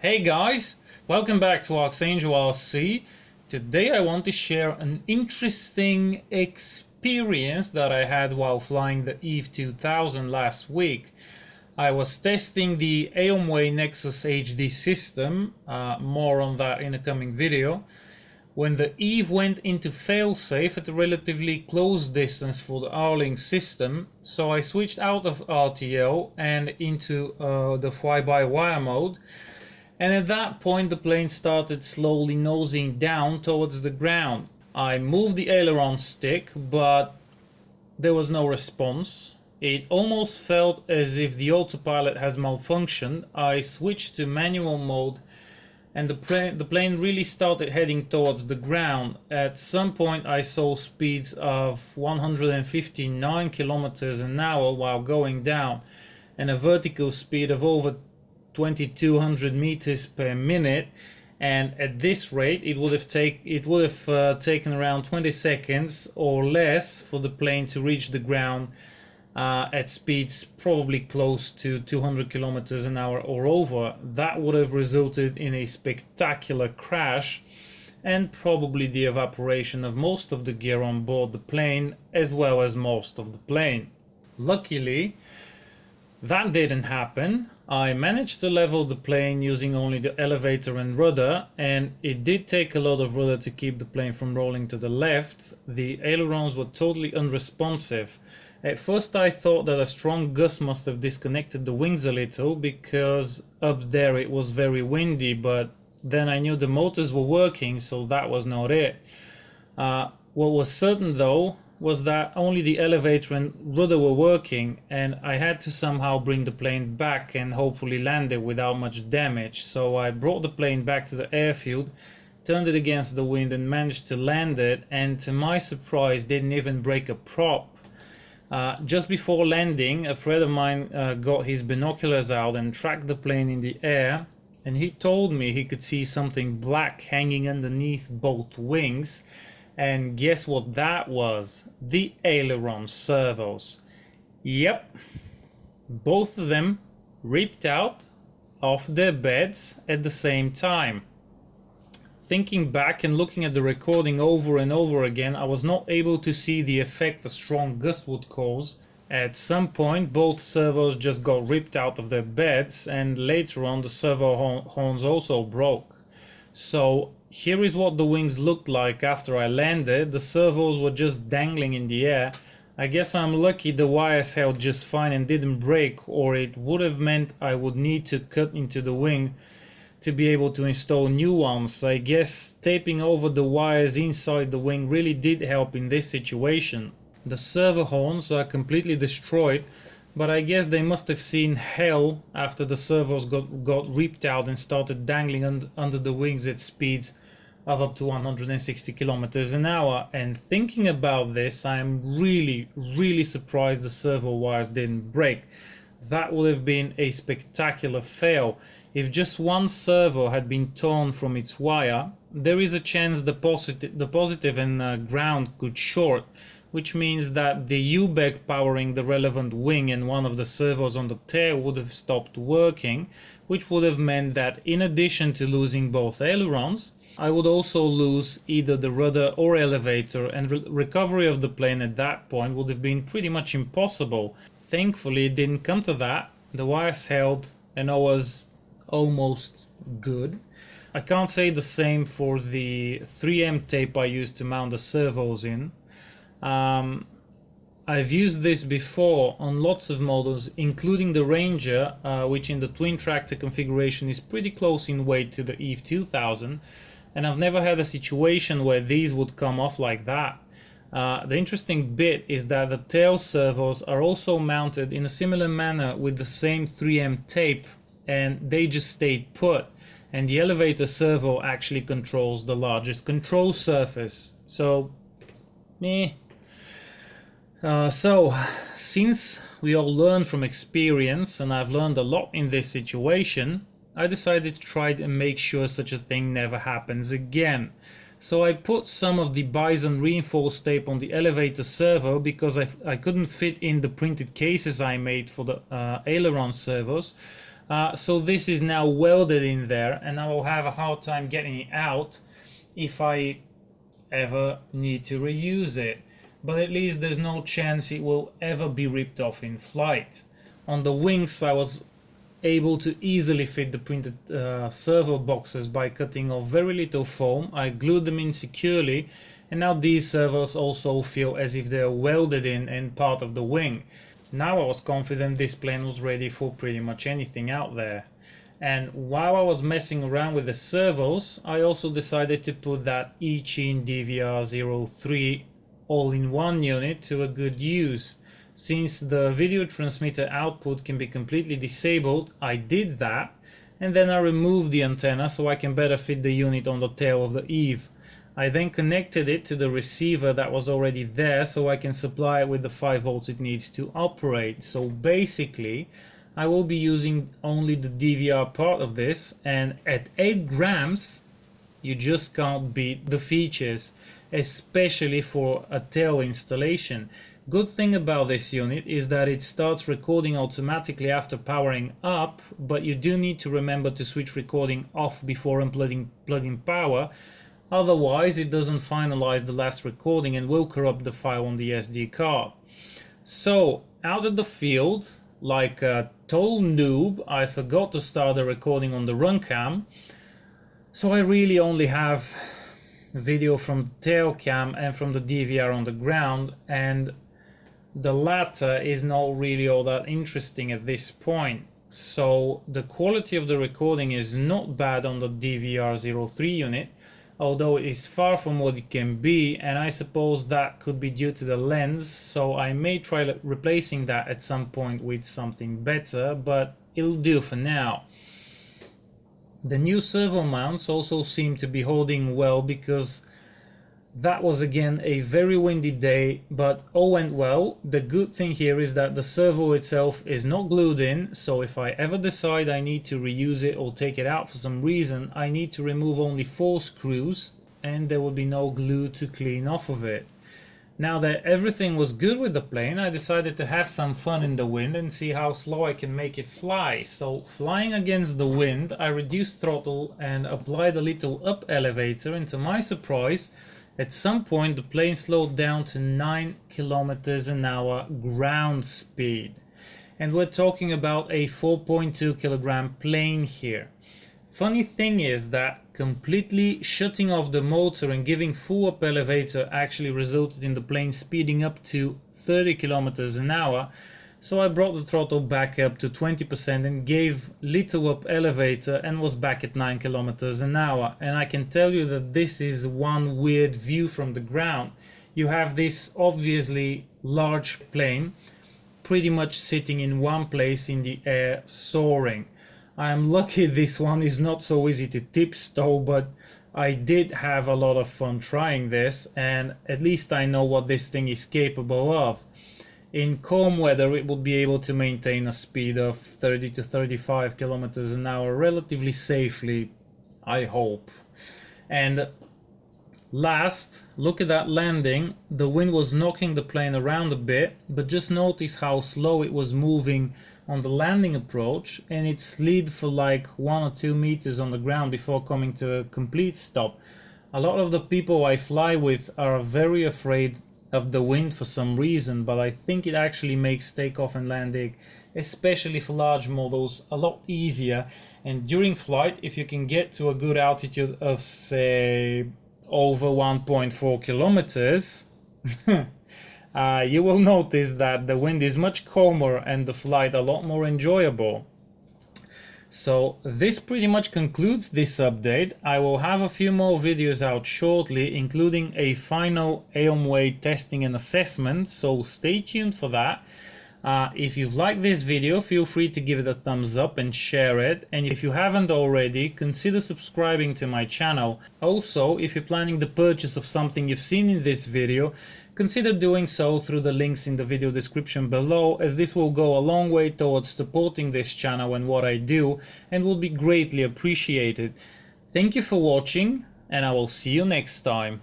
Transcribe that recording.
Hey guys, welcome back to ArxangelRC. Today I want to share an interesting experience that I had while flying the EVE-2000 last week. I was testing the Aomway Nexus HD system, more on that in a coming video, when the EVE went into failsafe at a relatively close distance for the Arling system, so I switched out of RTL and into the fly-by-wire mode. And at that point the plane started slowly nosing down towards the ground. I moved the aileron stick, but there was no response. It almost felt as if the autopilot has malfunctioned. I switched to manual mode and the plane really started heading towards the ground. At some point I saw speeds of 159 kilometers an hour while going down and a vertical speed of over 2200 meters per minute, and at this rate it would have taken around 20 seconds or less for the plane to reach the ground at speeds probably close to 200 kilometers an hour or over. That would have resulted in a spectacular crash and probably the evaporation of most of the gear on board the plane as well as most of the plane. Luckily that didn't happen. I managed to level the plane using only the elevator and rudder, and it did take a lot of rudder to keep the plane from rolling to the left. The ailerons were totally unresponsive. At first I thought that a strong gust must have disconnected the wings a little because up there it was very windy, but then I knew the motors were working, so that was not it. What was certain though was that only the elevator and rudder were working, and I had to somehow bring the plane back and hopefully land it without much damage. So I brought the plane back to the airfield, turned it against the wind and managed to land it, and to my surprise didn't even break a prop. Just before landing, a friend of mine got his binoculars out and tracked the plane in the air, and he told me he could see something black hanging underneath both wings. And guess what that was? The aileron servos. Yep, both of them ripped out off their beds at the same time. Thinking back and looking at the recording over and over again, I was not able to see the effect a strong gust would cause. At some point both servos just got ripped out of their beds, and later on the servo horns also broke. So here is what the wings looked like after I landed. The servos were just dangling in the air. I guess I'm lucky the wires held just fine and didn't break, or it would have meant I would need to cut into the wing to be able to install new ones. I guess taping over the wires inside the wing really did help in this situation. The servo horns are completely destroyed, but I guess they must have seen hell after the servos got ripped out and started dangling under the wings at speeds of up to 160 kilometers an hour. And thinking about this, I am really surprised the servo wires didn't break. That would have been a spectacular fail. If just one servo had been torn from its wire, there is a chance the positive and ground could short, which means that the U-beck powering the relevant wing and one of the servos on the tail would have stopped working, which would have meant that in addition to losing both ailerons, I would also lose either the rudder or elevator, and recovery of the plane at that point would have been pretty much impossible. Thankfully it didn't come to that. The wires held and I was almost good. I can't say the same for the 3M tape I used to mount the servos in. I've used this before on lots of models, including the Ranger, which in the twin tractor configuration is pretty close in weight to the EVE-2000, and I've never had a situation where these would come off like that. The interesting bit is that the tail servos are also mounted in a similar manner with the same 3M tape, and they just stayed put, and the elevator servo actually controls the largest control surface. So since we all learn from experience, and I've learned a lot in this situation, I decided to try and make sure such a thing never happens again. So I put some of the Bison reinforced tape on the elevator servo because I couldn't fit in the printed cases I made for the aileron servos. So this is now welded in there, and I will have a hard time getting it out if I ever need to reuse it. But at least there's no chance it will ever be ripped off in flight. On the wings I was able to easily fit the printed servo boxes by cutting off very little foam. I glued them in securely, and now these servos also feel as if they're welded in and part of the wing. Now I was confident this plane was ready for pretty much anything out there. And while I was messing around with the servos, I also decided to put that Eachine DVR-03 all-in-one unit to a good use. Since the video transmitter output can be completely disabled, I did that, and then I removed the antenna so I can better fit the unit on the tail of the Eve. I then connected it to the receiver that was already there so I can supply it with the 5 volts it needs to operate. So basically I will be using only the DVR part of this, and at 8 grams you just can't beat the features, especially for a tail installation. Good thing about this unit is that it starts recording automatically after powering up, but you do need to remember to switch recording off before plugging power, otherwise it doesn't finalize the last recording and will corrupt the file on the SD card. So out of the field, like a total noob, I forgot to start the recording on the run cam, so I really only have video from the tail cam and from the DVR on the ground, and the latter is not really all that interesting at this point. So the quality of the recording is not bad on the DVR-03 unit, although it is far from what it can be, and I suppose that could be due to the lens, so I may try replacing that at some point with something better, but it'll do for now. The new servo mounts also seem to be holding well, because that was again a very windy day, but all went well. The good thing here is that the servo itself is not glued in, so if I ever decide I need to reuse it or take it out for some reason, I need to remove only 4 screws and there will be no glue to clean off of it. Now that everything was good with the plane, I decided to have some fun in the wind and see how slow I can make it fly. So flying against the wind, I reduced throttle and applied a little up elevator, and to my surprise, at some point the plane slowed down to 9 kilometers an hour ground speed. And we're talking about a 4.2 kilogram plane here. Funny thing is that completely shutting off the motor and giving full up elevator actually resulted in the plane speeding up to 30 kilometers an hour. So I brought the throttle back up to 20% and gave little up elevator and was back at 9 kilometers an hour. And I can tell you that this is one weird view from the ground. You have this obviously large plane pretty much sitting in one place in the air, soaring. I am lucky this one is not so easy to tiptoe, but I did have a lot of fun trying this, and at least I know what this thing is capable of. In calm weather it would be able to maintain a speed of 30 to 35 kilometers an hour relatively safely, I hope. And last, look at that landing. The wind was knocking the plane around a bit, but just notice how slow it was moving on the landing approach, and it slid for like 1 or 2 meters on the ground before coming to a complete stop. A lot of the people I fly with are very afraid of the wind for some reason, but I think it actually makes takeoff and landing, especially for large models, a lot easier. And during flight, if you can get to a good altitude of say over 1.4 kilometers you will notice that the wind is much calmer and the flight a lot more enjoyable. So this pretty much concludes this update. I will have a few more videos out shortly, including a final AOM testing and assessment, so stay tuned for that. If you've liked this video, feel free to give it a thumbs up and share it, and if you haven't already, consider subscribing to my channel. Also, if you're planning the purchase of something you've seen in this video, consider doing so through the links in the video description below, as this will go a long way towards supporting this channel and what I do, and will be greatly appreciated. Thank you for watching, and I will see you next time.